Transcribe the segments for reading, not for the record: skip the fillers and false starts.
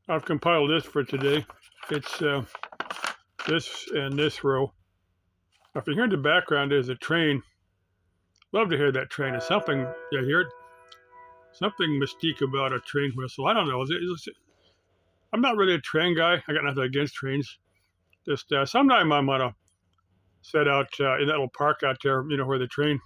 I've compiled this for today. It's this and this row. If you hear in the background, there's a train. Love to hear that train. It's something, you hear it? Something mystique about a train whistle. I don't know. I'm not really a train guy. I got nothing against trains. Just sometime I'm gonna set out in that little park out there, where the train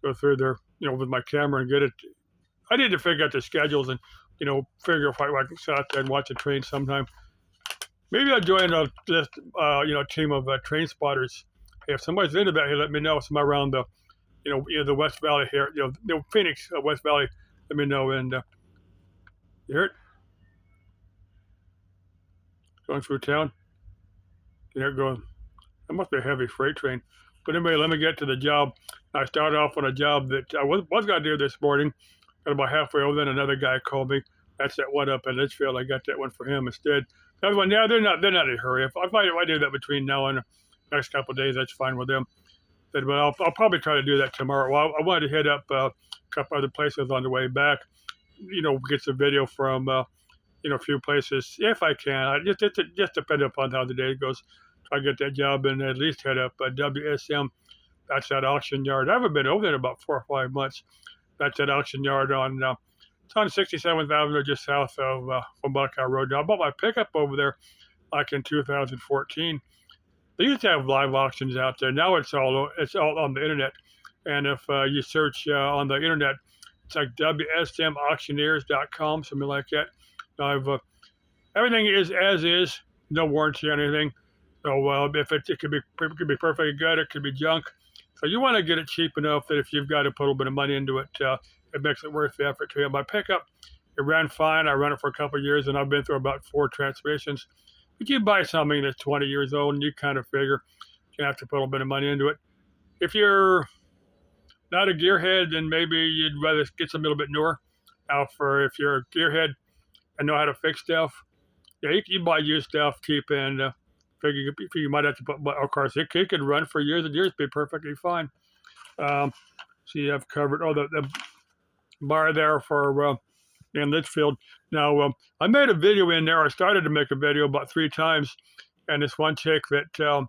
go through there, with my camera and get it. I need to figure out the schedules and, figure if I can sit out there and watch a train sometime. Maybe I'll join team of train spotters. Hey, if somebody's into that, hey, let me know. Somewhere around the West Valley here, Phoenix, West Valley, let me know. And you hear it going through town? You hear it going? That must be a heavy freight train. But anyway, let me get to the job. I started off on a job that I was going to do this morning. Got about halfway over, then another guy called me. That's that one up in Litchfield. I got that one for him instead. The other one, yeah, they're not in a hurry. If I do that between now and the next couple of days, that's fine with them. But I'll probably try to do that tomorrow. Well, I wanted to hit up a couple other places on the way back. Get some video from a few places if I can. Just depend upon how the day goes. Try to get that job and at least head up WSM. That's that auction yard. I haven't been over there in about 4 or 5 months. That's that auction yard on it's on 67th Avenue, just south of from Buckeye Road. Now, I bought my pickup over there like in 2014. They used to have live auctions out there. Now it's all on the internet. And if you search on the internet, it's like WSMauctioneers.com, something like that. I've everything is as is, no warranty on anything. So if it could be perfectly good, it could be junk. So you want to get it cheap enough that if you've got to put a little bit of money into it, it makes it worth the effort to you. My pickup, it ran fine. I ran it for a couple of years, and I've been through about 4 transmissions. But you buy something that's 20 years old, and you kind of figure you have to put a little bit of money into it. If you're not a gearhead, then maybe you'd rather get something a little bit newer. Now, if you're a gearhead and know how to fix stuff, yeah, you buy used stuff cheap and figure you might have to put, of course, it could run for years and years, be perfectly fine. So you have covered the bar there for in Litchfield. Now, I made a video in there. I started to make a video about 3 times, and this one chick that, God,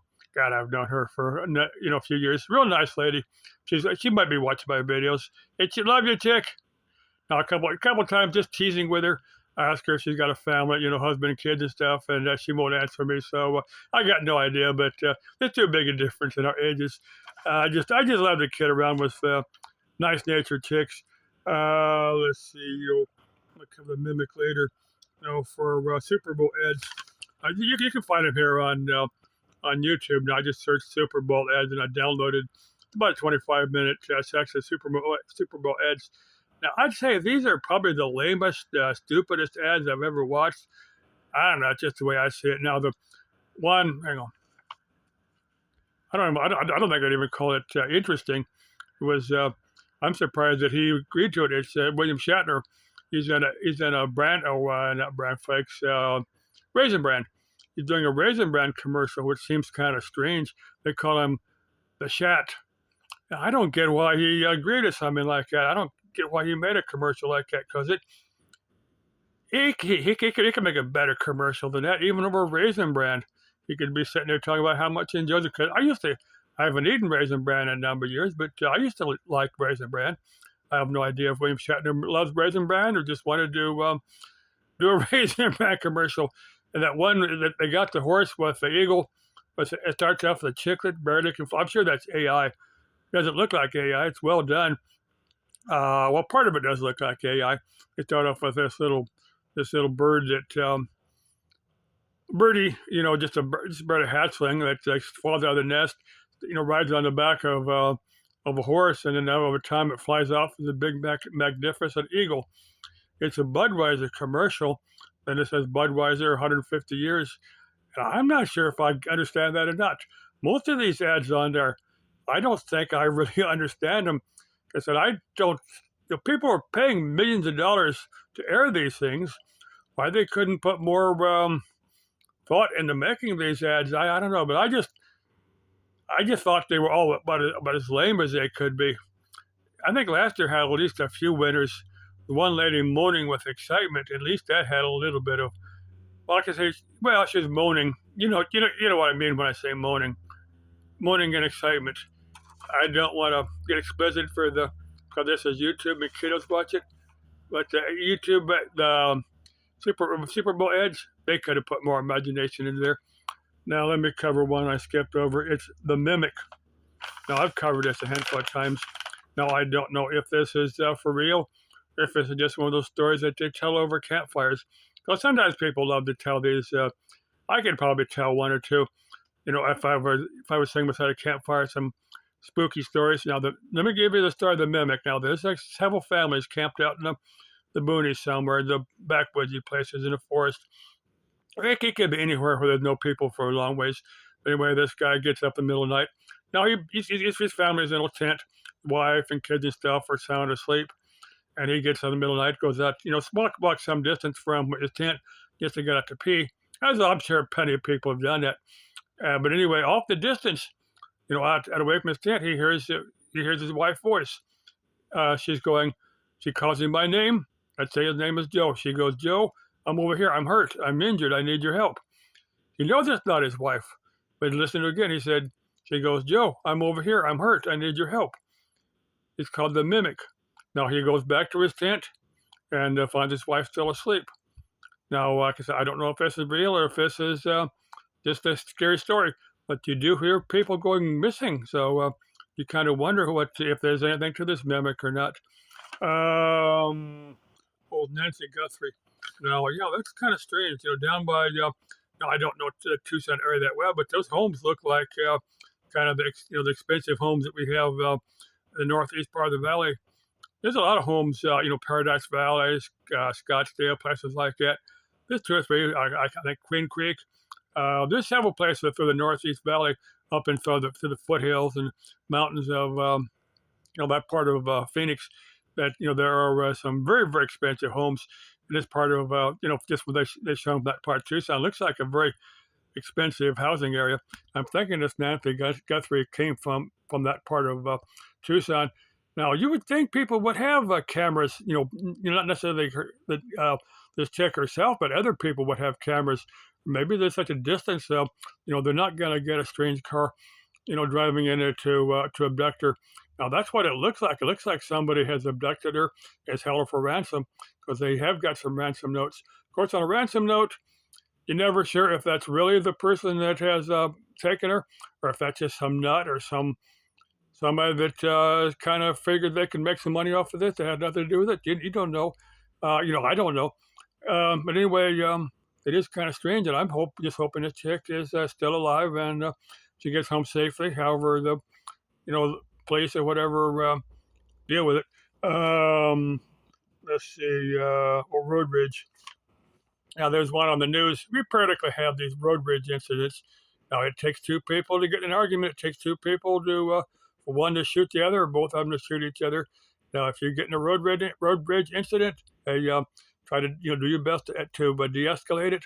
I've known her for a few years. Real nice lady. She might be watching my videos. Hey, she love you, chick. Now, a couple times just teasing with her. I asked her if she's got a family, husband and kids and stuff, and she won't answer me. So I got no idea, but there's too big a difference in our ages. I just love to kid around with nice natured chicks. Let's see, I'll come to mimic later. For Super Bowl ads, you can find them here on YouTube. Now I just searched Super Bowl ads and I downloaded about a 25-minute section of Super Bowl ads. Now, I'd say these are probably the lamest, stupidest ads I've ever watched. I don't know, it's just the way I see it. Now, the one, hang on, I don't think I'd even call it interesting. It was, I'm surprised that he agreed to it. It's William Shatner. He's in a brand, not brand flakes, Raisin Bran. He's doing a Raisin Bran commercial, which seems kind of strange. They call him the Shat. Now, I don't get why he agreed to something like that. I don't get why he made a commercial like that because he could make a better commercial than that, even over Raisin Bran. He could be sitting there talking about how much he enjoys it. Because I haven't eaten Raisin Bran in a number of years, but I used to like Raisin Bran. I have no idea if William Shatner loves Raisin Bran or just wanted to do a Raisin Bran commercial. And that one that they got the horse with the eagle, it starts off with a chiclet, barely can fly. I'm sure that's AI. It doesn't look like AI. It's well done. Well, part of it does look like AI. They start off with this little bird that birdie, just a bird, a hatchling that falls out of the nest, rides on the back of a horse, and then over time it flies off as a big, magnificent eagle. It's a Budweiser commercial, and it says Budweiser 150 years. And I'm not sure if I understand that or not. Most of these ads on there, I don't think I really understand them. I said, I don't, people are paying millions of dollars to air these things. Why they couldn't put more thought into making these ads, I don't know. But I just thought they were all about as lame as they could be. I think last year had at least a few winners. The one lady moaning with excitement, at least that had a little bit of well, like I say, well, she's moaning. You know what I mean when I say moaning, moaning in excitement. I don't want to get explicit because this is YouTube and kiddos watch it. But YouTube, the Super Bowl ads, they could have put more imagination in there. Now let me cover one I skipped over. It's The Mimic. Now I've covered this a handful of times. Now I don't know if this is for real, if this is just one of those stories that they tell over campfires. Because sometimes people love to tell these. I could probably tell one or two. If I was sitting beside a campfire, some spooky stories. Now let me give you the story of The Mimic. Now there's several families camped out in the boonies somewhere, the backwoodsy places in the forest. It could be anywhere where there's no people for a long ways. Anyway, this guy gets up in the middle of the night. Now his family's in a tent, wife and kids and stuff are sound asleep, and he gets up in the middle of the night, goes out, walk some distance from his tent just to get out to pee. As I'm sure plenty of people have done that. But anyway, off the distance, out away from his tent, he hears his wife's voice. She calls him by name. I'd say his name is Joe. She goes, Joe, I'm over here. I'm hurt. I'm injured. I need your help. He knows it's not his wife. But listen again. She goes, Joe, I'm over here. I'm hurt. I need your help. It's called The Mimic. Now he goes back to his tent and finds his wife still asleep. Now, like I said, I don't know if this is real or if this is just a scary story. But you do hear people going missing. So you kind of wonder if there's anything to this mimic or not. Old Nancy Guthrie. Now, yeah, that's kind of strange. Down by, now I don't know the Tucson area that well, but those homes look like kind of the expensive homes that we have in the northeast part of the valley. There's a lot of homes, Paradise Valley, Scottsdale, places like that. There's two or three, I think Queen Creek. There's several places through the Northeast Valley, up and through the foothills and mountains of that part of Phoenix. That there are some very, very expensive homes in this part of just when they show that part of Tucson. It looks like a very expensive housing area. I'm thinking this Nancy Guthrie came from that part of Tucson. Now you would think people would have cameras. Not necessarily this chick herself, but other people would have cameras. Maybe there's such a distance, they're not going to get a strange car, driving in there to abduct her. Now that's what it looks like. It looks like somebody has abducted her, has held her for ransom, because they have got some ransom notes. Of course, on a ransom note, you're never sure if that's really the person that has taken her, or if that's just some nut or somebody that kind of figured they can make some money off of this. That had nothing to do with it. You don't know. I don't know. But anyway, it is kind of strange, and I'm just hoping this chick is still alive and she gets home safely. However, the police or whatever deal with it. Let's see, Road Rage. Now, there's one on the news. We periodically have these road rage incidents. Now, it takes two people to get in an argument. It takes two people for one to shoot the other, or both of them to shoot each other. Now, if you get in a road rage incident, try to do your best to de-escalate it.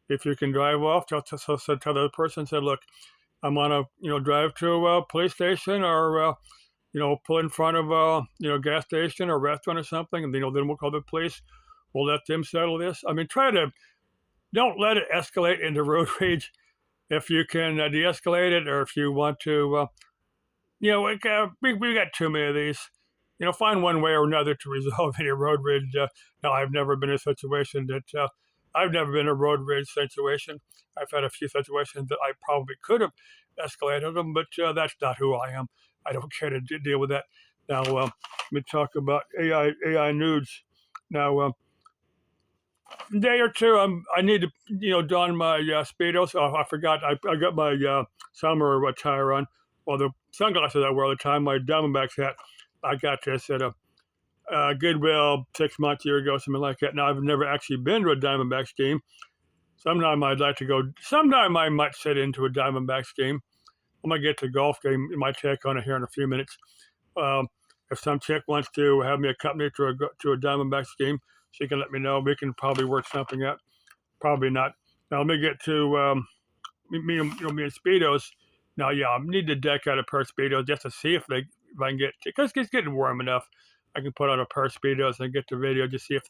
If you can drive off, tell the other person, say, look, I'm on a drive to a police station, or pull in front of a gas station or restaurant or something, and then we'll call the police. We'll let them settle this. I mean, don't let it escalate into road rage. If you can de-escalate it, or if you want to, we got too many of these. Find one way or another to resolve any road rage. Now, I've never been in a situation that I've never been in a road rage situation. I've had a few situations that I probably could have escalated them, but that's not who I am. I don't care to deal with that. Now, let me talk about AI nudes. Now, a day or two, I need to, don my Speedos. I forgot. I got my summer attire on. Well, the sunglasses I wear all the time, my Diamondbacks hat. I got this at a Goodwill 6 months, year ago, something like that. Now, I've never actually been to a Diamondbacks game. Sometime I'd like to go. Sometime I might sit into a Diamondbacks game. I'm going to get to a golf game. You might take on it here in a few minutes. If some chick wants to have me accompany to a Diamondbacks game, she can let me know. We can probably work something out. Probably not. Now, let me get to me and Speedos. Now, yeah, I need to deck out a pair of Speedos just to see if I can get, because it's getting warm enough. I can put on a pair of Speedos and get the video, just see if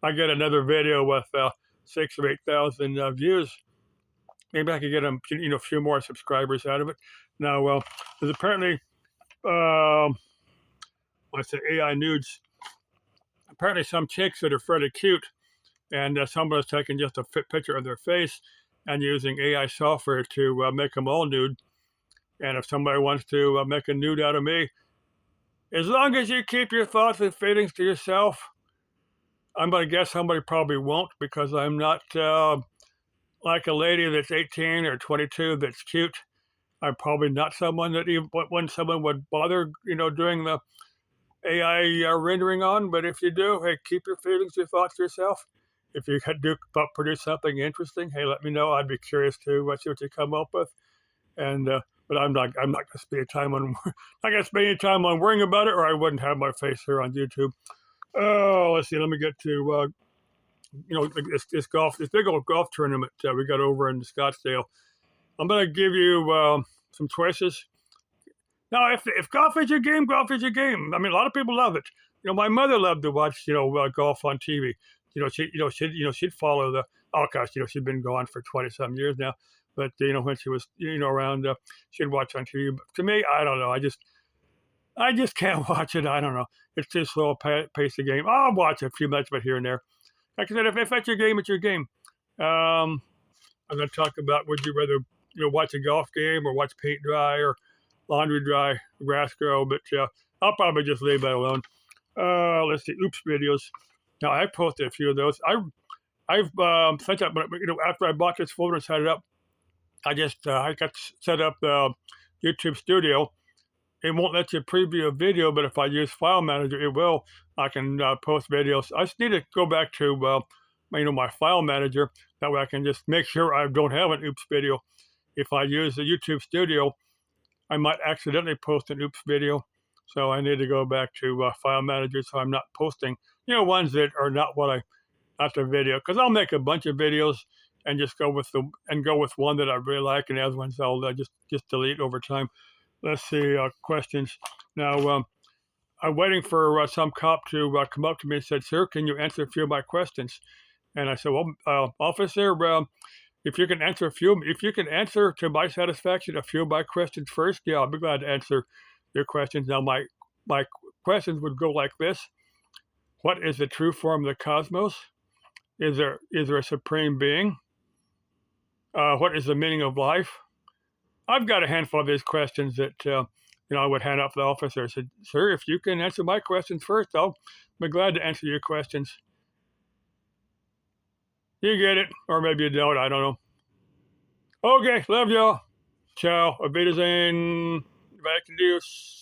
I get another video with 6 or 8,000 views. Maybe I could get a few more subscribers out of it. Now, well, there's apparently, let's say AI nudes. Apparently, some chicks that are fairly cute, and somebody's taking just a picture of their face and using AI software to make them all nude. And if somebody wants to make a nude out of me, as long as you keep your thoughts and feelings to yourself, I'm going to guess somebody probably won't, because I'm not like a lady that's 18 or 22 that's cute. I'm probably not someone that even when someone would bother, doing the AI rendering on. But if you do, hey, keep your feelings, your thoughts to yourself. If you do produce something interesting, hey, let me know. I'd be curious to see what you come up with. And but I'm not going to spend time on worrying about it, or I wouldn't have my face here on YouTube. Oh, let's see. Let me get to this big old golf tournament we got over in Scottsdale. I'm going to give you some choices. Now, if golf is your game, golf is your game. I mean, a lot of people love it. My mother loved to watch golf on TV. She'd follow the. Oh gosh, she's been gone for 20-some years now. But when she was around, she'd watch on TV. But to me, I don't know. I just can't watch it. I don't know. It's too slow a pace of game. I'll watch a few minutes, but here and there. Like I said, if that's your game, it's your game. I'm going to talk about, would you rather watch a golf game or watch paint dry or laundry dry, grass grow? But I'll probably just leave that alone. Let's see, oops videos. Now I posted a few of those. I've set up, but after I bought this folder and set it up, I got set up YouTube Studio. It won't let you preview a video, but if I use File Manager, it will. I can post videos. I just need to go back to my File Manager. That way I can just make sure I don't have an oops video. If I use the YouTube Studio, I might accidentally post an oops video. So I need to go back to File Manager so I'm not posting, ones that are not the video. Because I'll make a bunch of videos and just go with one that I really like, and the other ones I'll just delete over time. Let's see, questions. Now, I'm waiting for some cop to come up to me and said, "Sir, can you answer a few of my questions?" And I said, "Well, officer, if you can answer to my satisfaction a few of my questions first, yeah, I'll be glad to answer your questions." Now, my questions would go like this: what is the true form of the cosmos? Is there a supreme being? What is the meaning of life? I've got a handful of these questions that I would hand out to the officer. I said, "Sir, if you can answer my questions first, I'll be glad to answer your questions." You get it, or maybe you don't. I don't know. Okay, love y'all. Ciao. Auf Wiedersehen. Back to Deus.